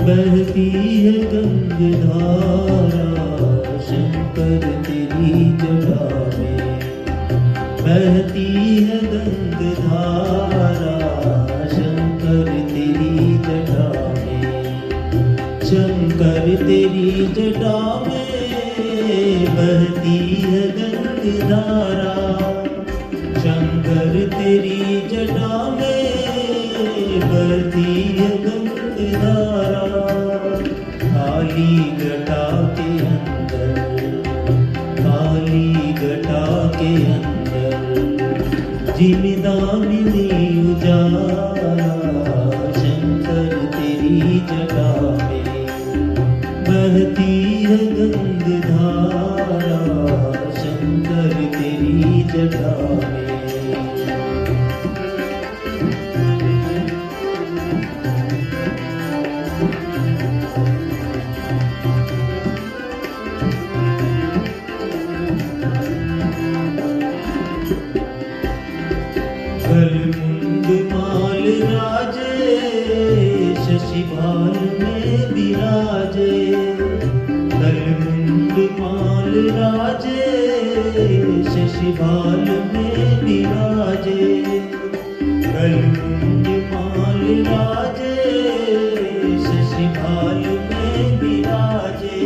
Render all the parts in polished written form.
बहती है गंगधारा शंकर तेरी जटा में, बहती है गंगधारा शंकर तेरी जटा में, शंकर तेरी जटा में बहती है गंगधारा, शंकर तेरी जटा में बहती है गंगधारा। काली घटा के अंदर, काली घटा के अंदर जिमिदामिनी उजाला शंकर तेरी जटा में, बहती है गंगधारा शंकर तेरी जटा में। गलमुंड माल राजे शशि भाल में विराजे, गलमुंड माल राजे शशि भाल में विराजे, गलमुंड माल राजे शशि भाल में विराजे,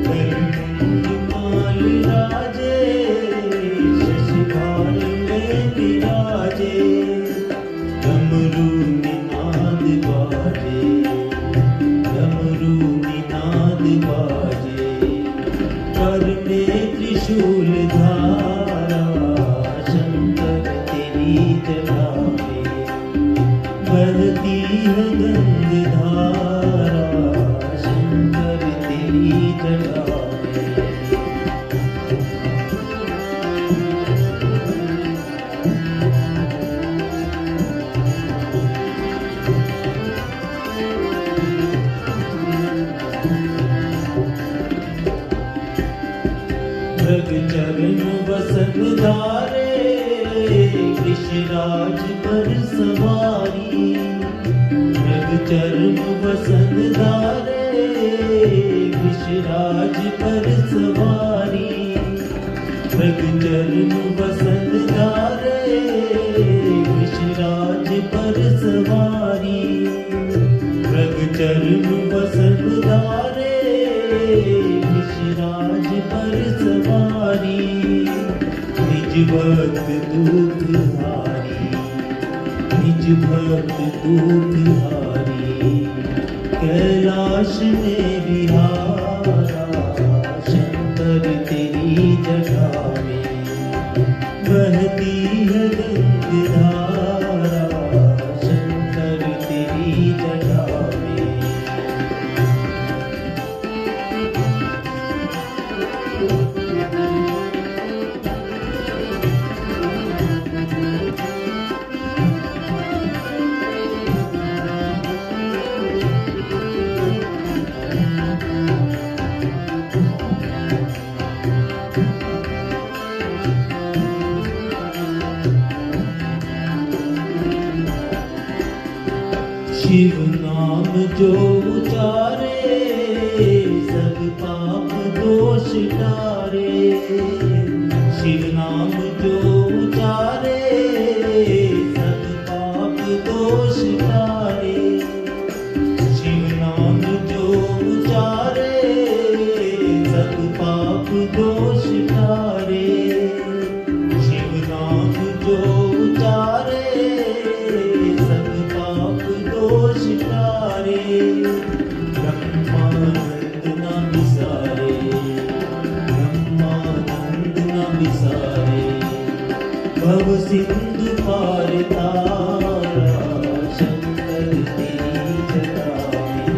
गलमुंड माल राजे शशि भाल में विराजे। डमरू निनाद बाजे, डमरू निनाद बाजे, कर में त्रिशूल धारा शंकर तेरी जटा में, बहती है गंगधारा शंकर तेरी जटा में। मृग चरण वसन धारे कृष्णराज पर सवारी, मृग चरण वसन धारे कृष्णराज पर सवारी, मृग चरण वसन धारे कृष्णराज पर सवारी, मृग चरण वसन धारे कृष्णराज पर सवारी। निज भक्त दूधहारी, निज भक्त दूधहारी, कैलाश में विहारा शंकर तेरी जटा में, बहती है गंगधारा शंकर तेरी जटा में। शिव नाम जो उचारे सब पाप दोष टारे, शिव नाम जो उचारे सब पाप दोष टारे, शिव नाम जो उचारे सब पाप दोष टारे, शिव नाम जो उचारे सब पाप दोष टारे। ब्रह्मानंद न विसारे, ब्रह्मानंद न विसारे, भव सिंधु पार तारा शंकर तेरी जटा में,